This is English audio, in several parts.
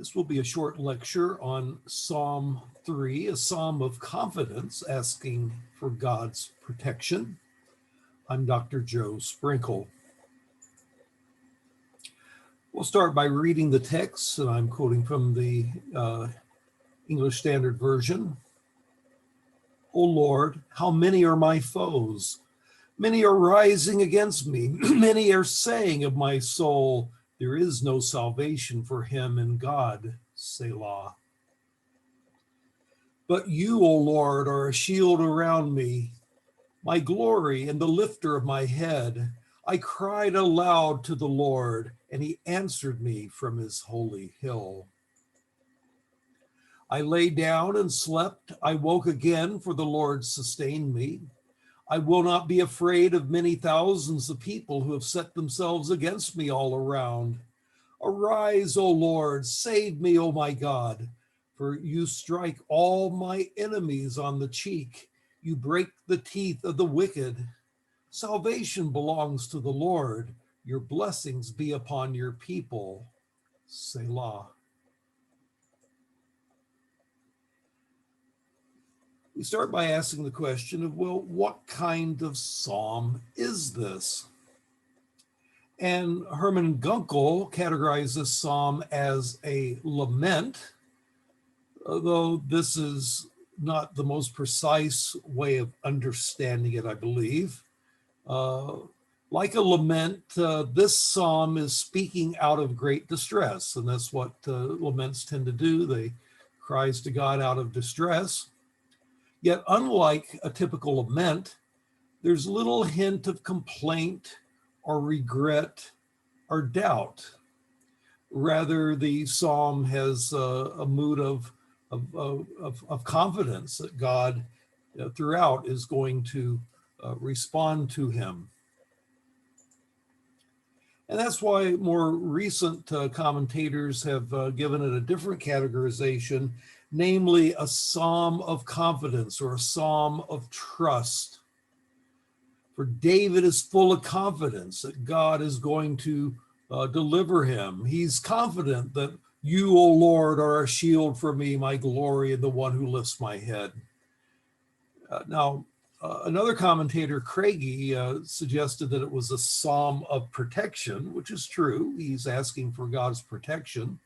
This will be a short lecture on Psalm 3, a psalm of confidence asking for God's protection. I'm Dr. Joe Sprinkle. We'll start by reading the text, and I'm quoting from the English Standard Version. O Lord, how many are my foes? Many are rising against me. Many are saying of my soul, there is no salvation for him in God, Selah. But you, O Lord, are a shield around me, my glory and the lifter of my head. I cried aloud to the Lord, and he answered me from his holy hill. I lay down and slept. I woke again, for the Lord sustained me. I will not be afraid of many thousands of people who have set themselves against me all around. Arise, O Lord, save me, O my God, for you strike all my enemies on the cheek. You break the teeth of the wicked. Salvation belongs to the Lord. Your blessings be upon your people. Selah. We start by asking the question of, well, what kind of psalm is this? And Herman Gunkel categorized this psalm as a lament, although this is not the most precise way of understanding it, I believe. Like a lament, this psalm is speaking out of great distress, and that's what laments tend to do. They cries to God out of distress. Yet, unlike a typical lament, there's little hint of complaint or regret or doubt. Rather, the psalm has a mood of confidence that God throughout is going to respond to him. And that's why more recent commentators have given it a different categorization, namely a psalm of confidence or a psalm of trust. For David is full of confidence that God is going to deliver him. He's confident that you, O Lord, are a shield for me, my glory, and the one who lifts my head. Another commentator, Craigie, suggested that it was a psalm of protection, which is true. He's asking for God's protection.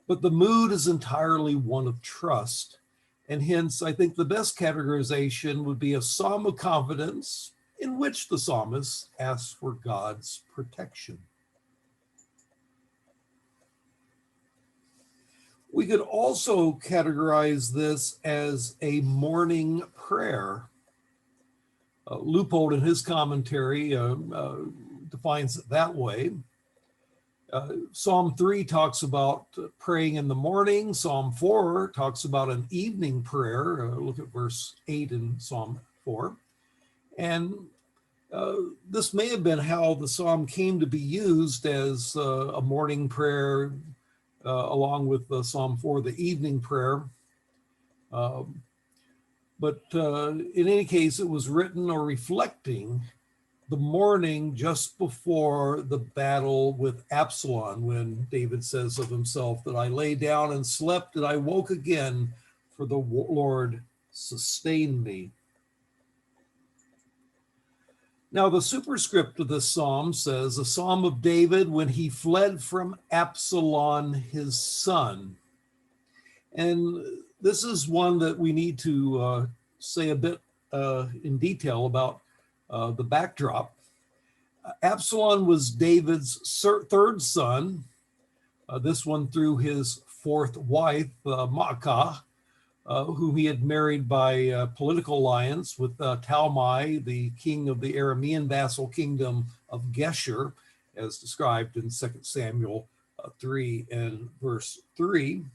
But the mood is entirely one of trust. And hence, I think the best categorization would be a psalm of confidence in which the psalmist asks for God's protection. We could also categorize this as a morning prayer. Leupold in his commentary defines it that way. Psalm 3 talks about praying in the morning. Psalm 4 talks about an evening prayer. Look at verse 8 in Psalm 4. And this may have been how the psalm came to be used as a morning prayer, along with Psalm 4, the evening prayer. But in any case, it was written or reflecting the morning just before the battle with Absalom, when David says of himself that I lay down and slept and I woke again, for the Lord sustained me. Now, the superscript of this psalm says, a psalm of David when he fled from Absalom, his son. And this is one that we need to say a bit in detail about the backdrop. Absalom was David's third son, this one through his fourth wife, Maacah, whom he had married by political alliance with Talmai, the king of the Aramean vassal kingdom of Geshur, as described in 2 Samuel 3 and verse 3.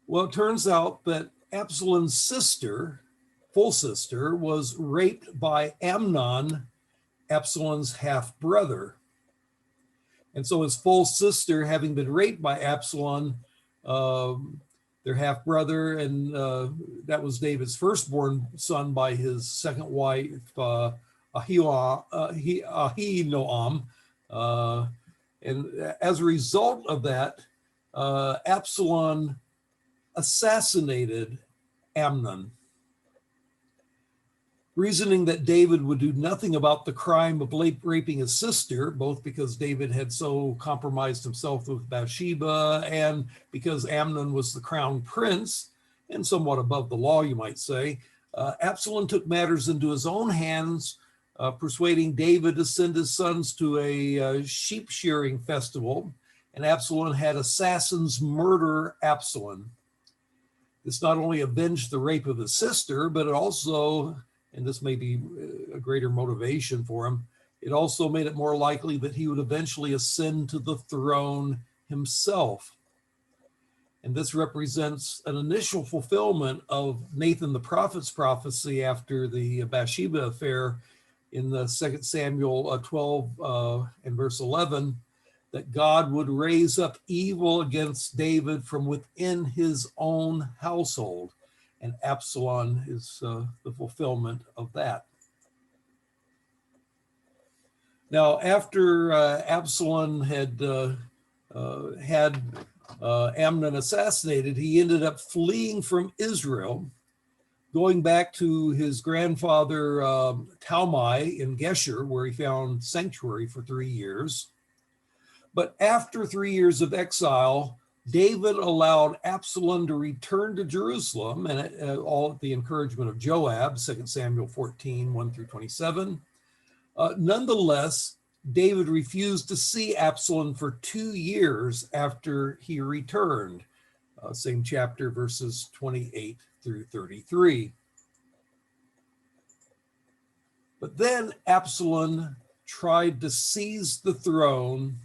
Well, it turns out that Absalom's sister, full sister, was raped by Amnon, Absalom's half-brother. And so his full sister, having been raped by Absalom, their half-brother, and that was David's firstborn son by his second wife, Ahinoam. And as a result of that, Absalom assassinated Amnon, reasoning that David would do nothing about the crime of raping his sister, both because David had so compromised himself with Bathsheba and because Amnon was the crown prince and somewhat above the law, you might say. Absalom took matters into his own hands, persuading David to send his sons to a sheep shearing festival, and Absalom had assassins murder Absalom. This not only avenged the rape of his sister, but it also, and this may be a greater motivation for him, it also made it more likely that he would eventually ascend to the throne himself. And this represents an initial fulfillment of Nathan the prophet's prophecy after the Bathsheba affair in the 2 Samuel 12 and verse 11, that God would raise up evil against David from within his own household. And Absalom is the fulfillment of that. Now, after Absalom had Amnon assassinated, he ended up fleeing from Israel, going back to his grandfather Talmai in Geshur, where he found sanctuary for 3 years. But after 3 years of exile, David allowed Absalom to return to Jerusalem, and all at the encouragement of Joab, 2 Samuel 14, 1 through 27. Nonetheless, David refused to see Absalom for 2 years after he returned. Same chapter, verses 28 through 33. But then Absalom tried to seize the throne,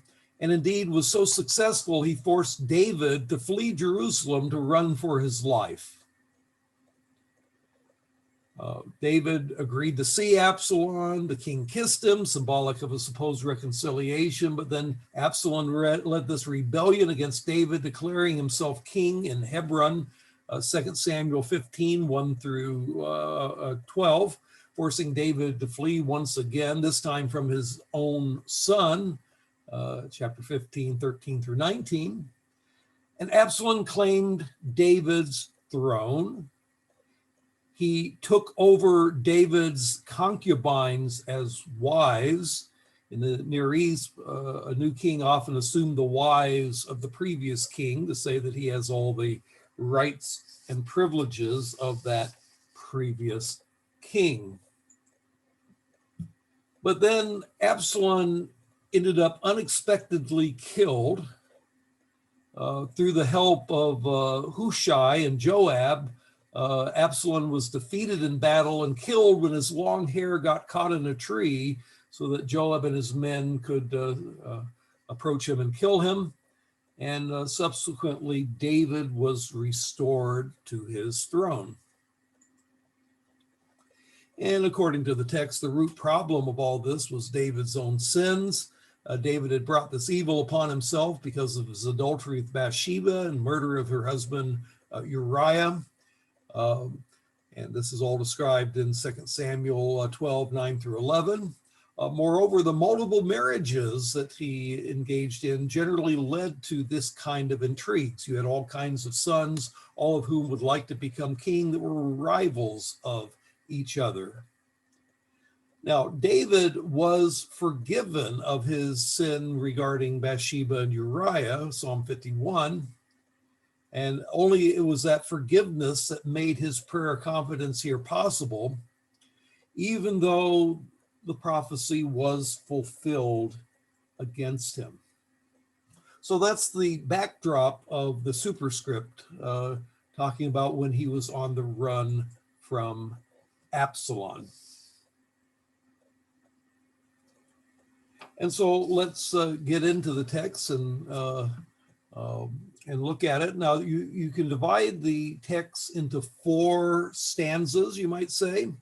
and indeed was so successful he forced David to flee Jerusalem to run for his life. David agreed to see Absalom. The king kissed him, symbolic of a supposed reconciliation, but then Absalom led this rebellion against David, declaring himself king in Hebron, 2 Samuel 15, 1 through 12, forcing David to flee once again, this time from his own son, chapter 15, 13 through 19. And Absalom claimed David's throne. He took over David's concubines as wives. In the Near East, a new king often assumed the wives of the previous king to say that he has all the rights and privileges of that previous king. But then Absalom ended up unexpectedly killed through the help of Hushai and Joab. Absalom was defeated in battle and killed when his long hair got caught in a tree, so that Joab and his men could approach him and kill him. And subsequently, David was restored to his throne. And according to the text, the root problem of all this was David's own sins. David had brought this evil upon himself because of his adultery with Bathsheba and murder of her husband Uriah. And this is all described in 2 Samuel 12, 9 through 11. Moreover, the multiple marriages that he engaged in generally led to this kind of intrigues. You had all kinds of sons, all of whom would like to become king, that were rivals of each other. Now, David was forgiven of his sin regarding Bathsheba and Uriah, Psalm 51. And only it was that forgiveness that made his prayer confidence here possible, even though the prophecy was fulfilled against him. So that's the backdrop of the superscript, talking about when he was on the run from Absalom. And so let's get into the text and look at it. Now, you can divide the text into 4 stanzas, you might say,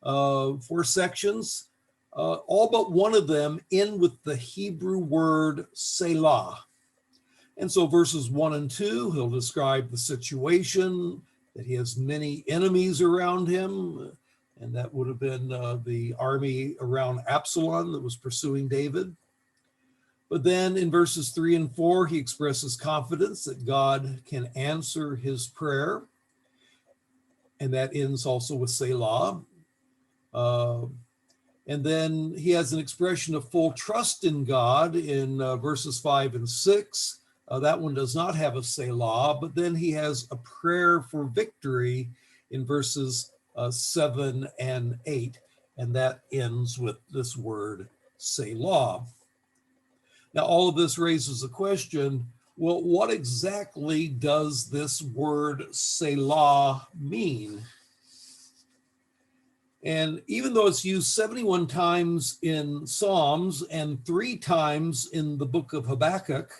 4 sections. All but one of them end with the Hebrew word Selah. And so verses 1 and 2, he'll describe the situation, that he has many enemies around him, and that would have been the army around Absalom that was pursuing David. But then in verses 3 and 4, he expresses confidence that God can answer his prayer. And that ends also with Selah. And then he has an expression of full trust in God in verses 5 and 6. That one does not have a Selah, but then he has a prayer for victory in verses 7 and 8. And that ends with this word Selah. Now, all of this raises a question, well, what exactly does this word Selah mean? And even though it's used 71 times in Psalms and 3 times in the book of Habakkuk,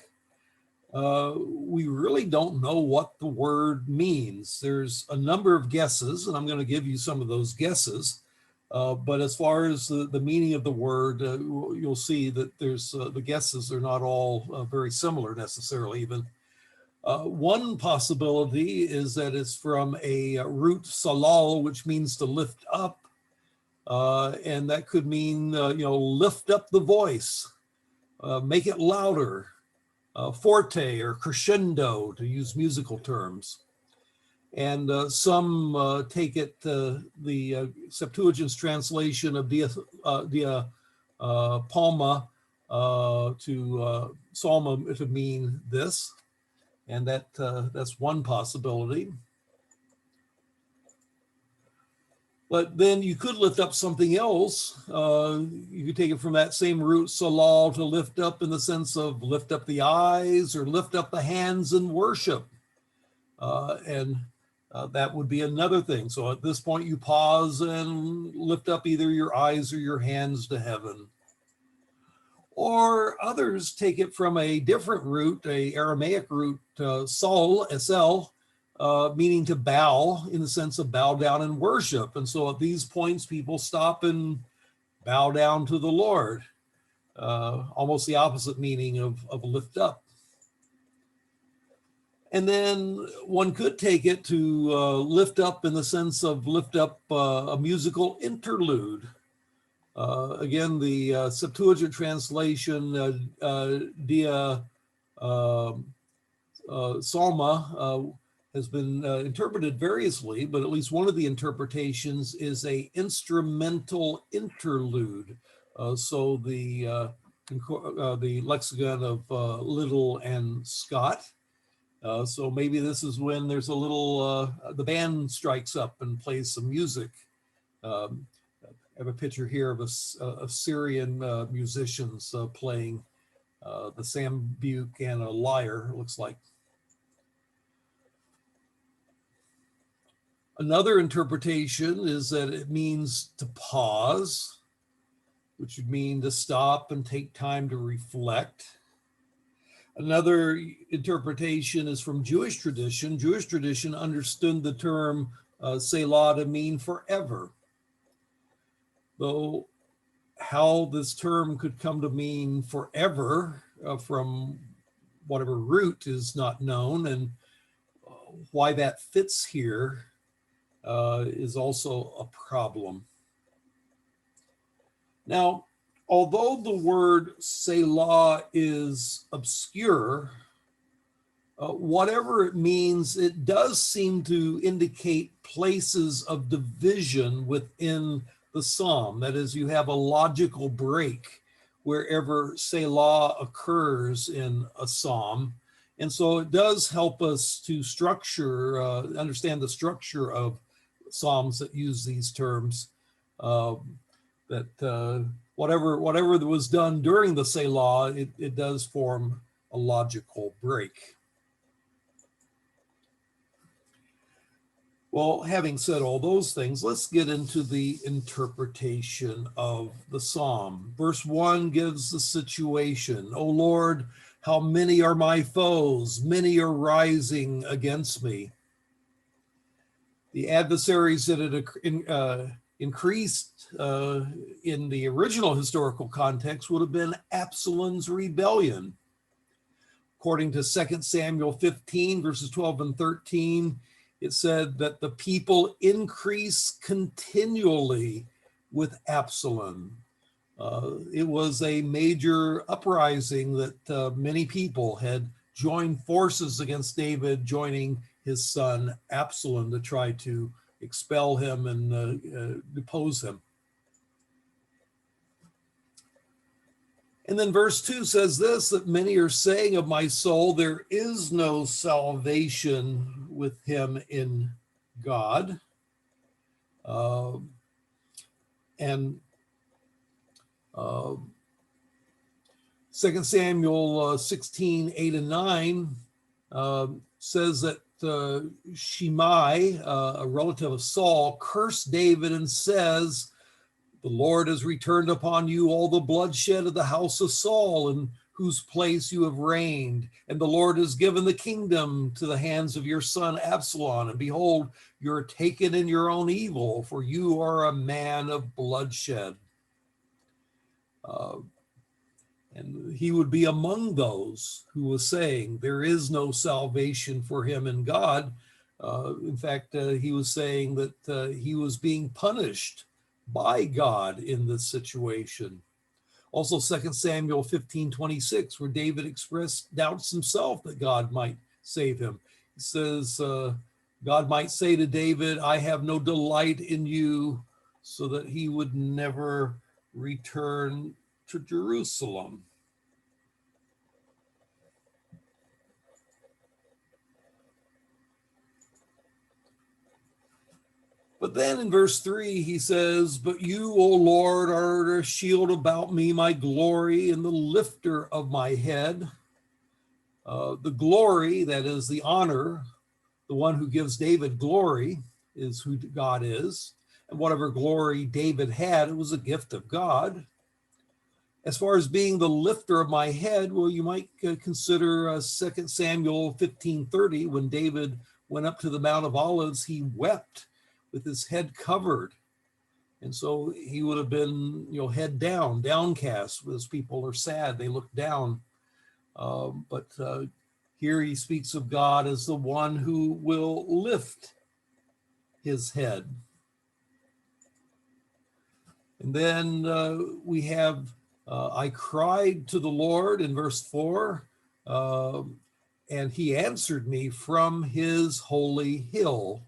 we really don't know what the word means. There's a number of guesses, and I'm going to give you some of those guesses. But as far as the meaning of the word, you'll see that there's the guesses are not all very similar necessarily even. One possibility is that it's from a root salal, which means to lift up. And that could mean, lift up the voice, make it louder, forte or crescendo, to use musical terms. And some take it, the Septuagint's translation of dia palma to psalma to mean this. And that's one possibility. But then you could lift up something else. You could take it from that same root, salal, to lift up in the sense of lift up the eyes or lift up the hands in worship. And that would be another thing. So at this point, you pause and lift up either your eyes or your hands to heaven. Or others take it from a different root, a Aramaic root, sol, sl, meaning to bow, in the sense of bow down and worship. And so at these points, people stop and bow down to the Lord, almost the opposite meaning of lift up. And then one could take it to lift up in the sense of lift up a musical interlude. Again, the Septuagint translation, dia psalma, has been interpreted variously, but at least one of the interpretations is a instrumental interlude. So the lexicon of Little and Scott. So maybe this is when there's a little, the band strikes up and plays some music. I have a picture here of Syrian musicians playing the sambuc and a lyre, it looks like. Another interpretation is that it means to pause, which would mean to stop and take time to reflect. Another interpretation is from Jewish tradition. Jewish tradition understood the term Selah to mean forever. Though how this term could come to mean forever from whatever root is not known, and why that fits here is also a problem. Now, although the word Selah is obscure, whatever it means, it does seem to indicate places of division within the psalm. That is, you have a logical break wherever Selah occurs in a psalm. And so it does help us to structure, understand the structure of psalms that use these terms, that whatever was done during the Selah, it does form a logical break. Well, having said all those things, let's get into the interpretation of the psalm. Verse 1 gives the situation. O Lord, how many are my foes? Many are rising against me. The adversaries that had increased in the original historical context would have been Absalom's rebellion. According to 2 Samuel 15, verses 12 and 13, it said that the people increase continually with Absalom. It was a major uprising that many people had joined forces against David, joining his son Absalom to try to expel him and depose him. And then verse 2 says this, that many are saying of my soul, there is no salvation with him in God. And 2 Samuel 16, 8 and 9 says that Shimei, a relative of Saul, cursed David and says, the Lord has returned upon you all the bloodshed of the house of Saul, in whose place you have reigned. And the Lord has given the kingdom to the hands of your son Absalom. And behold, you're taken in your own evil, for you are a man of bloodshed. And he would be among those who was saying there is no salvation for him in God. In fact, he was saying that he was being punished by God in this situation. Also, 2 Samuel 15:26, where David expressed doubts himself that God might save him. He says, God might say to David, I have no delight in you, so that he would never return to Jerusalem. But then in verse 3, he says, but you, O Lord, are a shield about me, my glory, and the lifter of my head. The glory, that is the honor, the one who gives David glory is who God is. And whatever glory David had, it was a gift of God. As far as being the lifter of my head, well, you might consider 2 Samuel 15:30, when David went up to the Mount of Olives, he wept with his head covered. And so he would have been, head down, downcast, as people are sad, they look down. But here he speaks of God as the one who will lift his head. And then we have, I cried to the Lord in verse 4, and he answered me from his holy hill.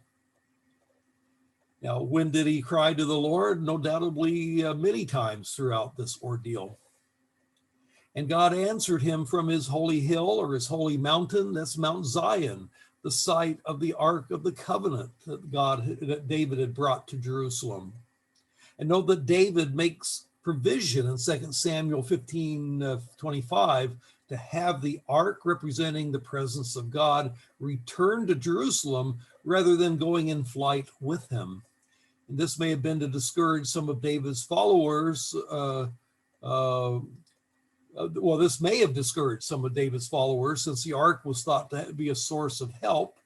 Now, when did he cry to the Lord? No doubtably many times throughout this ordeal. And God answered him from his holy hill, or his holy mountain. That's Mount Zion, the site of the Ark of the Covenant that David had brought to Jerusalem. And note that David makes provision in 2 Samuel 15:25 to have the ark representing the presence of God return to Jerusalem rather than going in flight with him. And this may have been to discourage some of David's followers. This may have discouraged some of David's followers, since the ark was thought to be a source of help.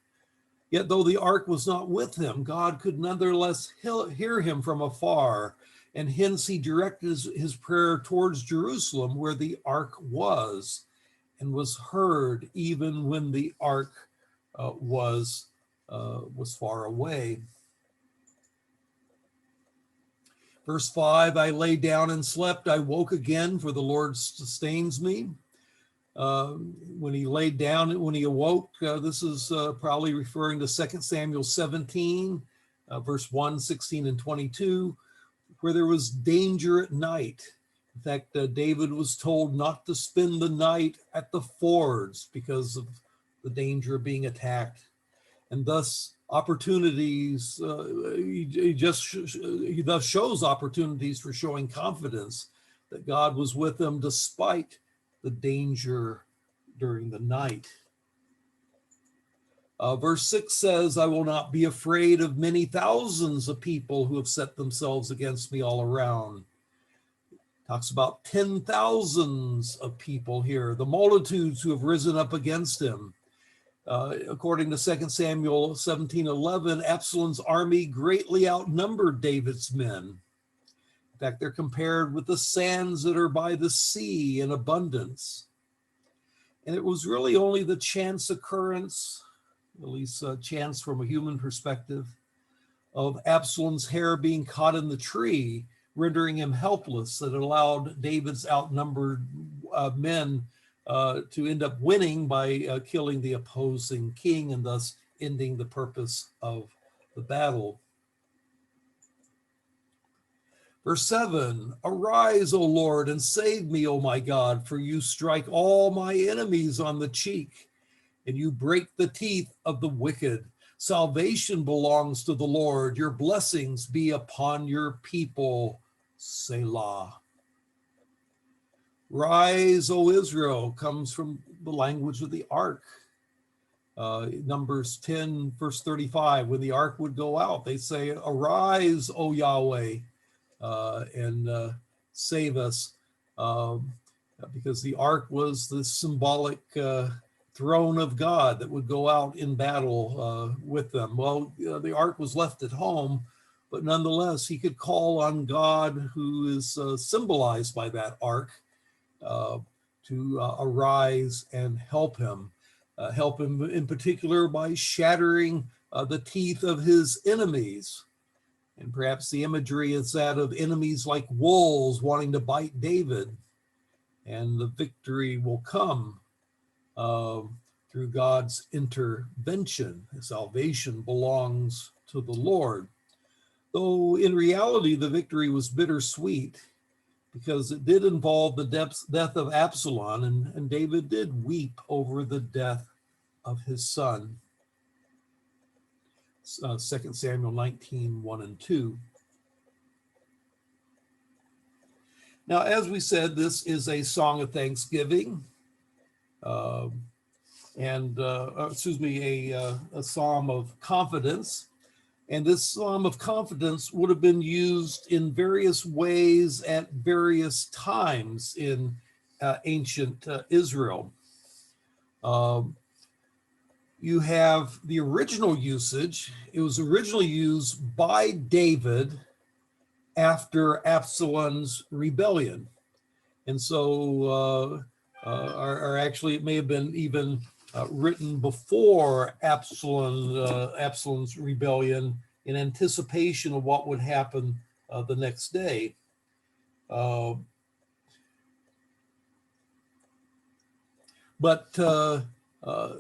Yet though the ark was not with him, God could nonetheless hear him from afar, and hence he directed his prayer towards Jerusalem, where the ark was, and was heard even when the ark was far away. Verse 5, I lay down and slept, I woke again, for the Lord sustains me. When he laid down, when he awoke, this is probably referring to 2 Samuel 17, verse 1, 16, and 22, where there was danger at night. In fact, David was told not to spend the night at the fords because of the danger of being attacked. And thus opportunities, he thus shows opportunities for showing confidence that God was with him despite the danger during the night. Verse 6 says, I will not be afraid of many thousands of people who have set themselves against me all around. Talks about 10,000s of people here, the multitudes who have risen up against him. According to 2 Samuel 17:11, Absalom's army greatly outnumbered David's men. In fact, they're compared with the sands that are by the sea in abundance. And it was really only the chance occurrence, at least a chance from a human perspective, of Absalom's hair being caught in the tree rendering him helpless, that allowed David's outnumbered men to end up winning by killing the opposing king and thus ending the purpose of the battle. Verse 7, arise, O Lord, and save me, O my God, for you strike all my enemies on the cheek, and you break the teeth of the wicked. Salvation belongs to the Lord. Your blessings be upon your people, Selah. Rise, O Israel, comes from the language of the ark. Numbers 10, verse 35, when the ark would go out, they say, arise, O Yahweh, and save us, because the ark was the symbolic throne of God that would go out in battle with them. Well, the ark was left at home, but nonetheless, he could call on God, who is symbolized by that ark, to arise and help him in particular by shattering the teeth of his enemies. And perhaps the imagery is that of enemies like wolves wanting to bite David. And the victory will come through God's intervention. Salvation belongs to the Lord. Though in reality, the victory was bittersweet, because it did involve the death of Absalom, and David did weep over the death of his son. 2 Samuel 19, 1 and 2. Now, as we said, this is a song of thanksgiving, a psalm of confidence. And this psalm of confidence would have been used in various ways at various times in ancient Israel. You have the original usage. It was originally used by David after Absalom's rebellion. And so, or actually it may have been even written before Absalom's rebellion, in anticipation of what would happen the next day. But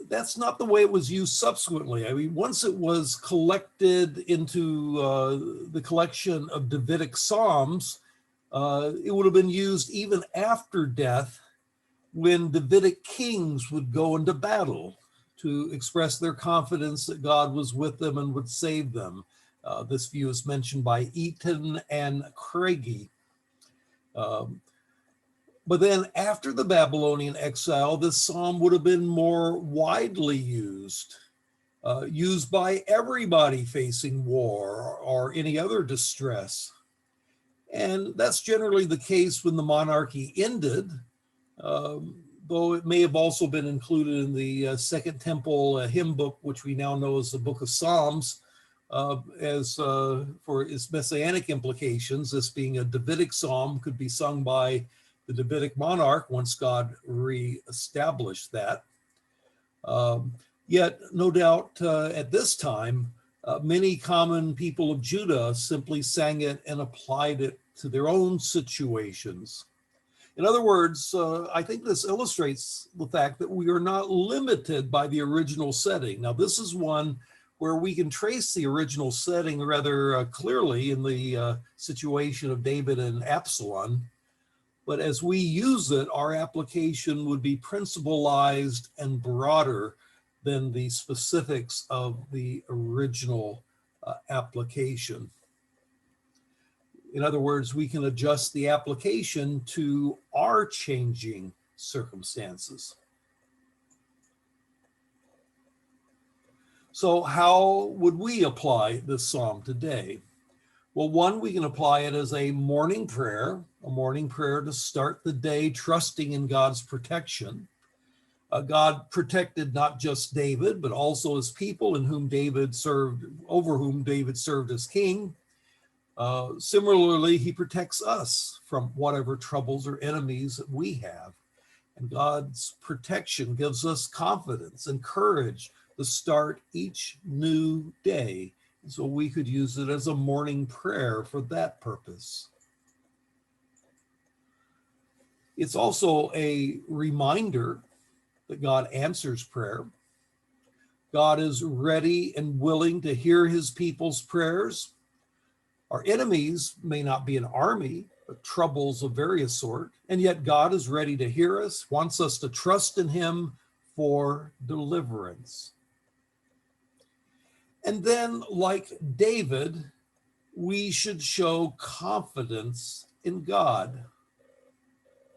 that's not the way it was used subsequently. I mean, once it was collected into the collection of Davidic Psalms, it would have been used even after death, when Davidic kings would go into battle to express their confidence that God was with them and would save them. This view is mentioned by Eaton and Craigie. But then after the Babylonian exile, this psalm would have been more widely used by everybody facing war or any other distress. And that's generally the case when the monarchy ended, though it may have also been included in the Second Temple hymn book, which we now know as the Book of Psalms, as for its messianic implications. This being a Davidic psalm, could be sung by the Davidic monarch once God re-established that. Yet, no doubt at this time, many common people of Judah simply sang it and applied it to their own situations. In other words, I think this illustrates the fact that we are not limited by the original setting. Now, this is one where we can trace the original setting rather clearly in the situation of David and Absalom. But as we use it, our application would be principalized and broader than the specifics of the original application. In other words, we can adjust the application to our changing circumstances. So how would we apply this psalm today? Well, one, we can apply it as a morning prayer to start the day trusting in God's protection. God protected not just David, but also his people over whom David served as king. Similarly, he protects us from whatever troubles or enemies that we have. And God's protection gives us confidence and courage to start each new day. So we could use it as a morning prayer for that purpose. It's also a reminder that God answers prayer. God is ready and willing to hear his people's prayers. Our enemies may not be an army, but troubles of various sort, and yet God is ready to hear us, wants us to trust in him for deliverance. And then, like David, we should show confidence in God,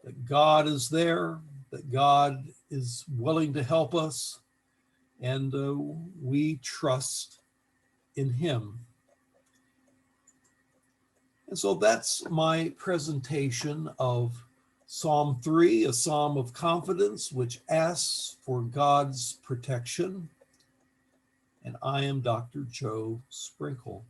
that God is there, that God is willing to help us, and we trust in him. And so that's my presentation of Psalm 3, a psalm of confidence, which asks for God's protection. And I am Dr. Joe Sprinkle.